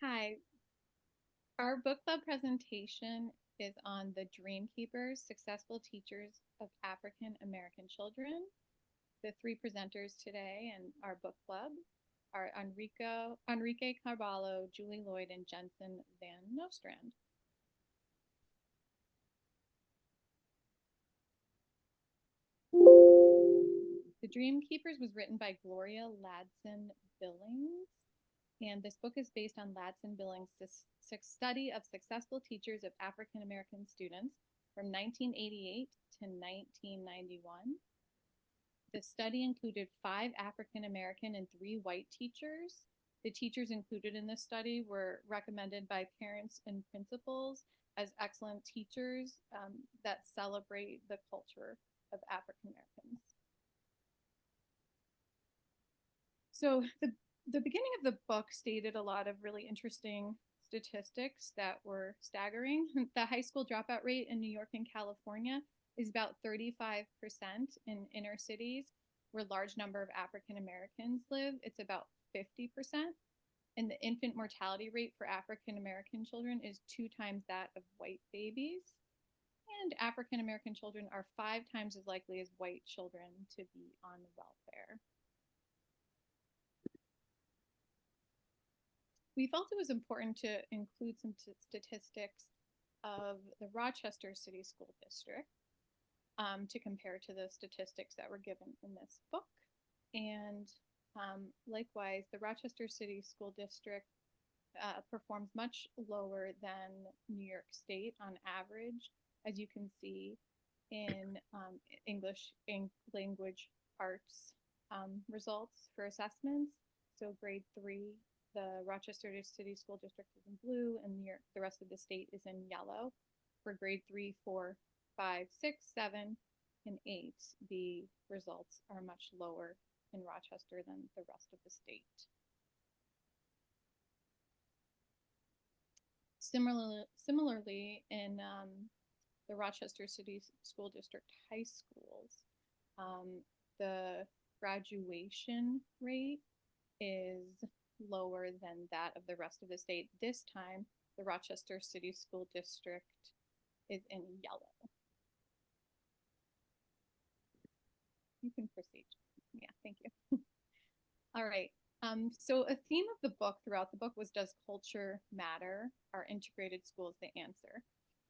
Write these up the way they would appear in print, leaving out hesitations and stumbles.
Hi, our book club presentation is on the Dreamkeepers, Successful Teachers of African American Children. The three presenters today in our book club are Enrique Carvalho, Julie Lloyd, and Jensen Van Nostrand. The Dreamkeepers was written by Gloria Ladson Billings, and this book is based on Ladson Billings' study of successful teachers of African American students from 1988 to 1991. The study included 5 African American and 3 white teachers. The teachers included in this study were recommended by parents and principals as excellent teachers that celebrate the culture of African Americans. So the beginning of the book stated a lot of really interesting statistics that were staggering. The high school dropout rate in New York and California is about 35% in inner cities where a large number of African Americans live. It's about 50%. And the infant mortality rate for African American children is 2 times that of white babies. And African American children are 5 times as likely as white children to be on welfare. We felt it was important to include some statistics of the Rochester City School District to compare to the statistics that were given in this book. And likewise, the Rochester City School District performs much lower than New York State on average, as you can see in English language arts results for assessments. So grade 3, the Rochester City School District is in blue, and the rest of the state is in yellow. For grade 3, 4, 5, 6, 7, and 8, the results are much lower in Rochester than the rest of the state. Similarly, in the Rochester City School District high schools, the graduation rate is lower than that of the rest of the state. This time, the Rochester City School District is in yellow. You can proceed. Yeah, thank you. All right. So a theme of the book throughout the book was, does culture matter? Are integrated schools the answer?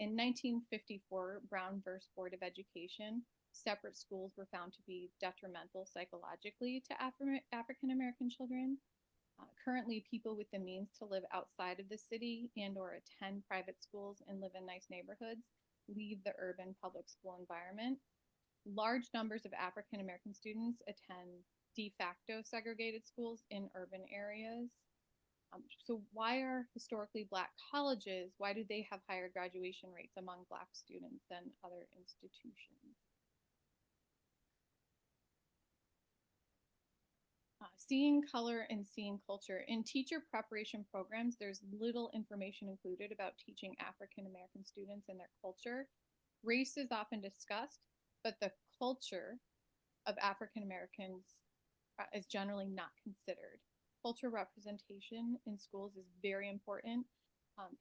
In 1954, Brown versus Board of Education, separate schools were found to be detrimental psychologically to African American children. Currently, people with the means to live outside of the city and or attend private schools and live in nice neighborhoods leave the urban public school environment. Large numbers of African American students attend de facto segregated schools in urban areas. So why are historically Black colleges, why do they have higher graduation rates among Black students than other institutions? Seeing color and seeing culture. In teacher preparation programs, there's little information included about teaching African American students and their culture. Race is often discussed, but the culture of African Americans is generally not considered. Cultural representation in schools is very important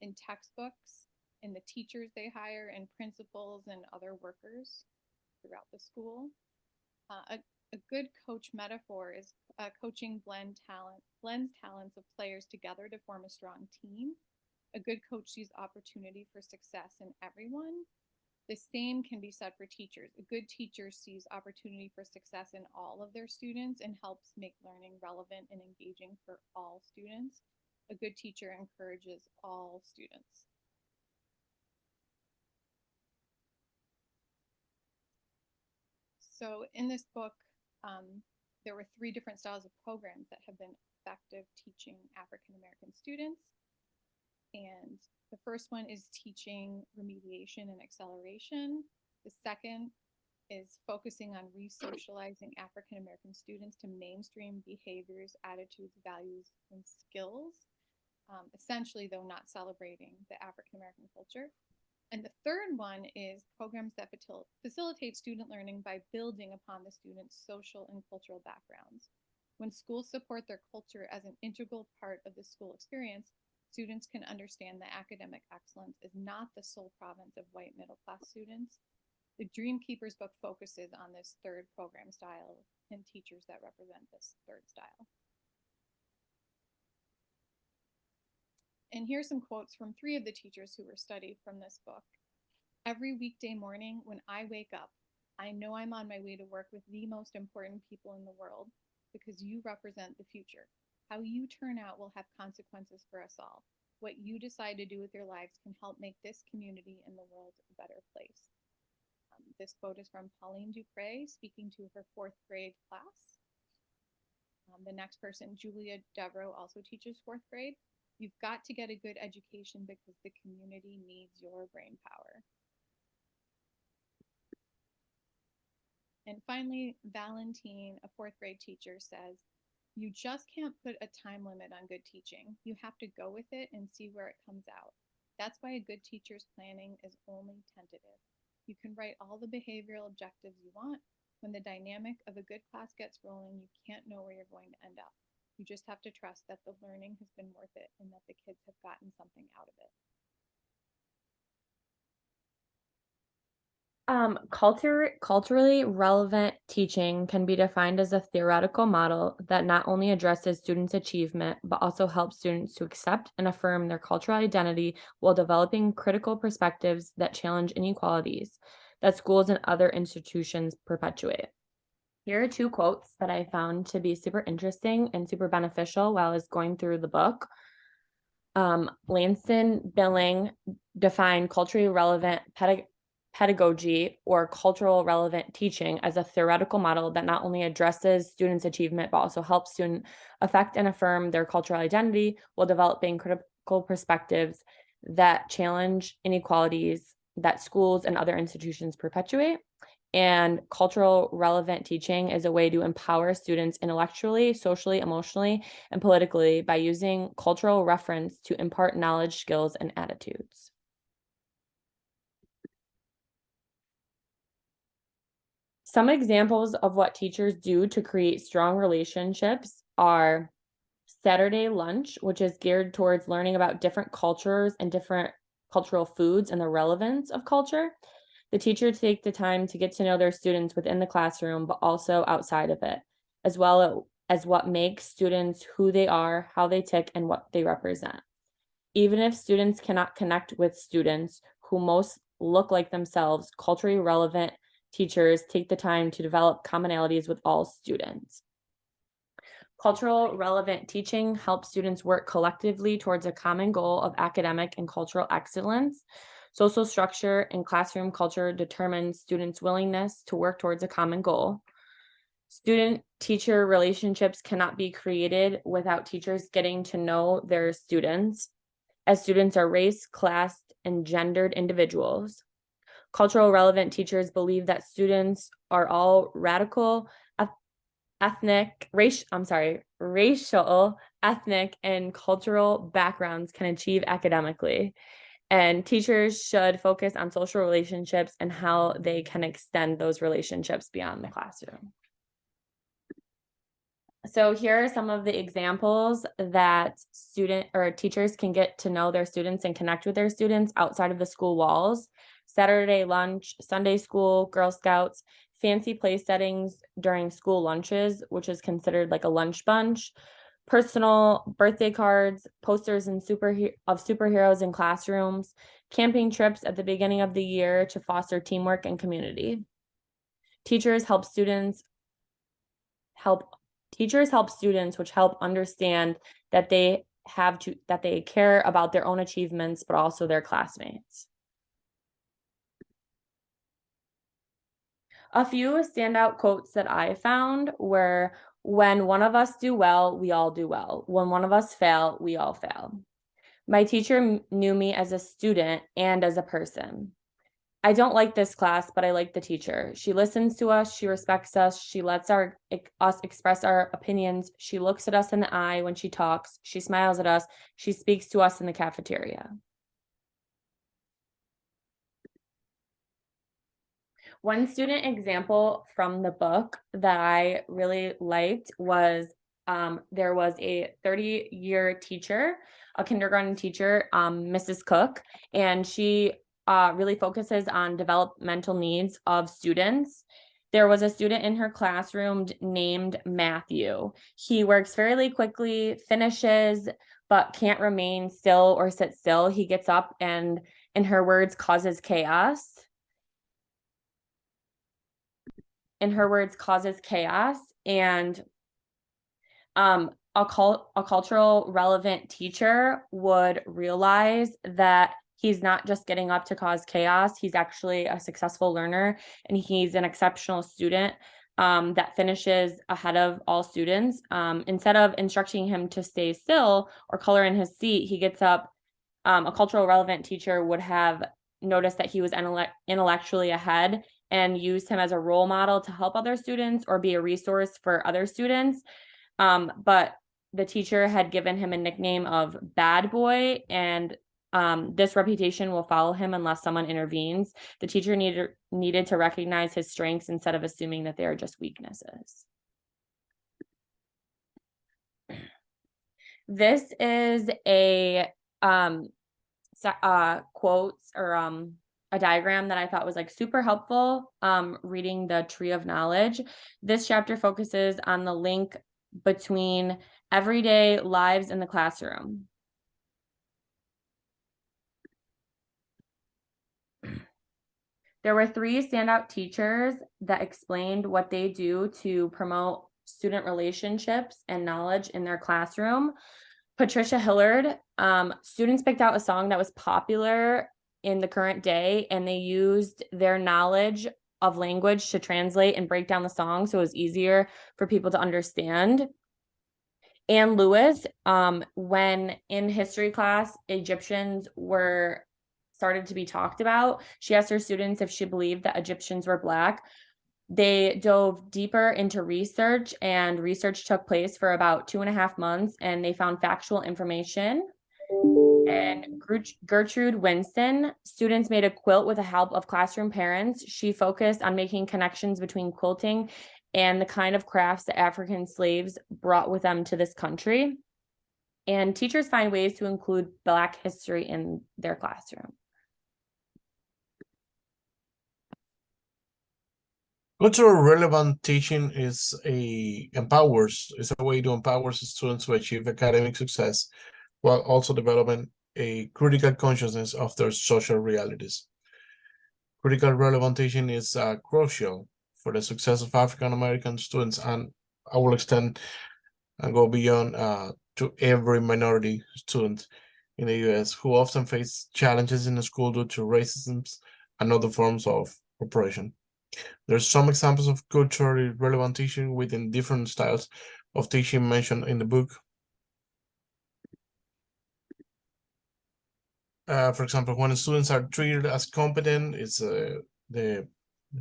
in textbooks, in the teachers they hire, and principals and other workers throughout the school. A good coach metaphor is coaching blends talents of players together to form a strong team. A good coach sees opportunity for success in everyone. The same can be said for teachers. A good teacher sees opportunity for success in all of their students and helps make learning relevant and engaging for all students. A good teacher encourages all students. So in this book, there were 3 different styles of programs that have been effective teaching African American students. And the first one is teaching remediation and acceleration. The second is focusing on re-socializing African American students to mainstream behaviors, attitudes, values, and skills. Essentially, though, not celebrating the African American culture. And the third one is programs that facilitate student learning by building upon the students' social and cultural backgrounds. When schools support their culture as an integral part of the school experience, students can understand that academic excellence is not the sole province of white middle-class students. The Dreamkeepers book focuses on this third program style and teachers that represent this third style. And here's some quotes from 3 of the teachers who were studied from this book. Every weekday morning when I wake up, I know I'm on my way to work with the most important people in the world because you represent the future. How you turn out will have consequences for us all. What you decide to do with your lives can help make this community and the world a better place. This quote is from Pauline Dupre speaking to her 4th grade class. The next person, Julia Devereaux, also teaches 4th grade. You've got to get a good education because the community needs your brain power. And finally, Valentine, a 4th grade teacher, says, you just can't put a time limit on good teaching. You have to go with it and see where it comes out. That's why a good teacher's planning is only tentative. You can write all the behavioral objectives you want. When the dynamic of a good class gets rolling, you can't know where you're going to end up. You just have to trust that the learning has been worth it and that the kids have gotten something out of it. Culturally relevant teaching can be defined as a theoretical model that not only addresses students' achievement, but also helps students to accept and affirm their cultural identity while developing critical perspectives that challenge inequalities that schools and other institutions perpetuate. Here are 2 quotes that I found to be super interesting and super beneficial while I was going through the book. Lanston Billing defined culturally relevant pedagogy or cultural relevant teaching as a theoretical model that not only addresses students' achievement, but also helps students affect and affirm their cultural identity while developing critical perspectives that challenge inequalities that schools and other institutions perpetuate. And cultural relevant teaching is a way to empower students intellectually, socially, emotionally, and politically by using cultural reference to impart knowledge, skills, and attitudes. Some examples of what teachers do to create strong relationships are Saturday lunch, which is geared towards learning about different cultures and different cultural foods and the relevance of culture. The teachers take the time to get to know their students within the classroom, but also outside of it, as well as what makes students who they are, how they tick, and what they represent. Even if students cannot connect with students who most look like themselves, culturally relevant teachers take the time to develop commonalities with all students. Cultural relevant teaching helps students work collectively towards a common goal of academic and cultural excellence. Social structure and classroom culture determines students' willingness to work towards a common goal. Student-teacher relationships cannot be created without teachers getting to know their students, as students are race, class, and gendered individuals. Cultural relevant teachers believe that students are all racial, ethnic, and cultural backgrounds can achieve academically. And teachers should focus on social relationships and how they can extend those relationships beyond the classroom. So here are some of the examples that student or teachers can get to know their students and connect with their students outside of the school walls. Saturday lunch, Sunday school, Girl Scouts, fancy place settings during school lunches, which is considered like a lunch bunch, personal birthday cards, posters of superheroes in classrooms, camping trips at the beginning of the year to foster teamwork and community. Teachers help students, which help understand that they care about their own achievements, but also their classmates. A few standout quotes that I found were, when one of us do well, we all do well. When one of us fail, we all fail. My teacher knew me as a student and as a person. I don't like this class, but I like the teacher. She listens to us, she respects us, she lets us express our opinions. She looks at us in the eye when she talks, she smiles at us, she speaks to us in the cafeteria. One student example from the book that I really liked was there was a 30-year teacher, a kindergarten teacher, Mrs. Cook, and she really focuses on developmental needs of students. There was a student in her classroom named Matthew. He works fairly quickly, finishes, but can't remain still or sit still. He gets up and, in her words, causes chaos. And a cultural relevant teacher would realize that he's not just getting up to cause chaos, he's actually a successful learner, and he's an exceptional student that finishes ahead of all students. Instead of instructing him to stay still or color in his seat, he gets up. A cultural relevant teacher would have noticed that he was intellectually ahead and used him as a role model to help other students or be a resource for other students. But the teacher had given him a nickname of Bad Boy, and this reputation will follow him unless someone intervenes. The teacher needed to recognize his strengths instead of assuming that they are just weaknesses. This is a quotes or a diagram that I thought was like super helpful reading the Tree of Knowledge. This chapter focuses on the link between everyday lives in the classroom. There were 3 standout teachers that explained what they do to promote student relationships and knowledge in their classroom. Patricia Hillard, students picked out a song that was popular in the current day, and they used their knowledge of language to translate and break down the song so it was easier for people to understand. Anne Lewis, when in history class, Egyptians were started to be talked about, she asked her students if she believed that Egyptians were Black. They dove deeper into research, and research took place for about 2.5 months, and they found factual information. And Gertrude Winston, students made a quilt with the help of classroom parents. She focused on making connections between quilting and the kind of crafts that African slaves brought with them to this country. And teachers find ways to include Black history in their classroom. Cultural relevant teaching is a way to empower students to achieve academic success while also developing a critical consciousness of their social realities. Critical relevant teaching is crucial for the success of African American students, and I will extend and go beyond to every minority student in the US who often face challenges in the school due to racism and other forms of oppression. There's some examples of culturally relevant teaching within different styles of teaching mentioned in the book. For example, when students are treated as competent, it's the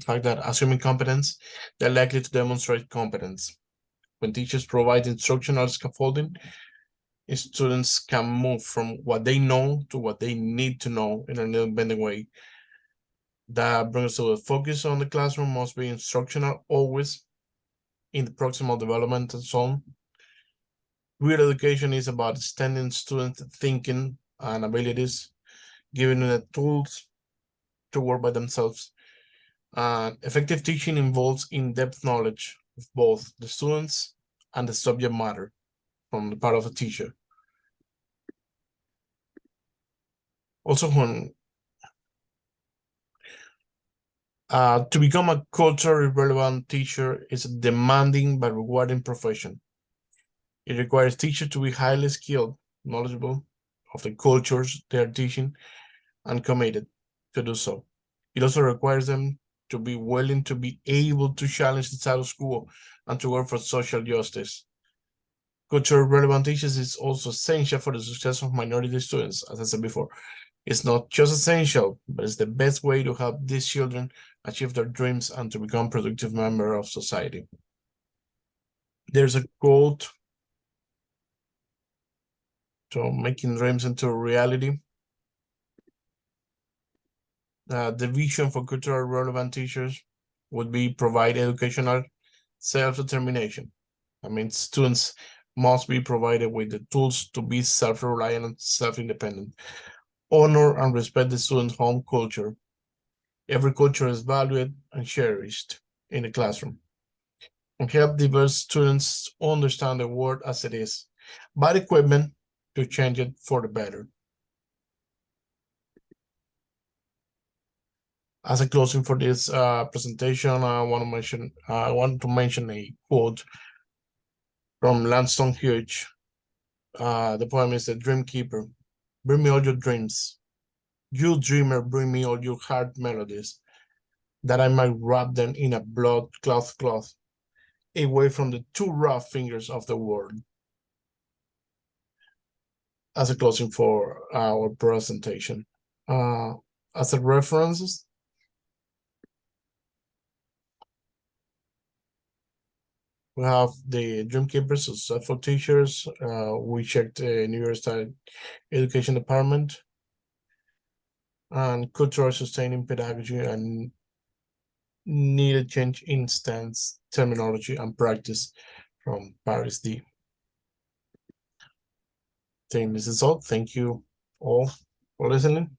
fact that assuming competence, they're likely to demonstrate competence. When teachers provide instructional scaffolding, students can move from what they know to what they need to know in an independent way. That brings us to a focus on the classroom must be instructional, always in the proximal developmental zone. Real education is about extending students' thinking and abilities, giving them the tools to work by themselves. Effective teaching involves in-depth knowledge of both the students and the subject matter from the part of a teacher. Also, when to become a culturally relevant teacher is a demanding but rewarding profession. It requires teachers to be highly skilled, knowledgeable of the cultures they are teaching, and committed to do so. It also requires them to be willing to be able to challenge the status quo and to work for social justice. Cultural relevant teachers is also essential for the success of minority students, as I said before. It's not just essential, but it's the best way to help these children achieve their dreams and to become productive members of society. There's a quote to making dreams into reality. The vision for culturally relevant teachers would be provide educational self-determination, I mean, students must be provided with the tools to be self-reliant and self-independent. Honor and respect the student's home culture. Every culture is valued and cherished in the classroom. And help diverse students understand the world as it is, but equipment to change it for the better. As a closing for this presentation, I want to mention a quote from Langston Hughes. The poem is "The Dreamkeeper." Bring me all your dreams. You dreamer, bring me all your heart melodies, that I might wrap them in a cloth, away from the too rough fingers of the world. As a closing for our presentation. As a references, we have the Dreamkeepers, Successful Teachers. We checked the New York State Education Department, and Cultural Sustaining Pedagogy and Needed Change in Stance, Terminology, and Practice from Paris D. I think this is all. Thank you all for listening.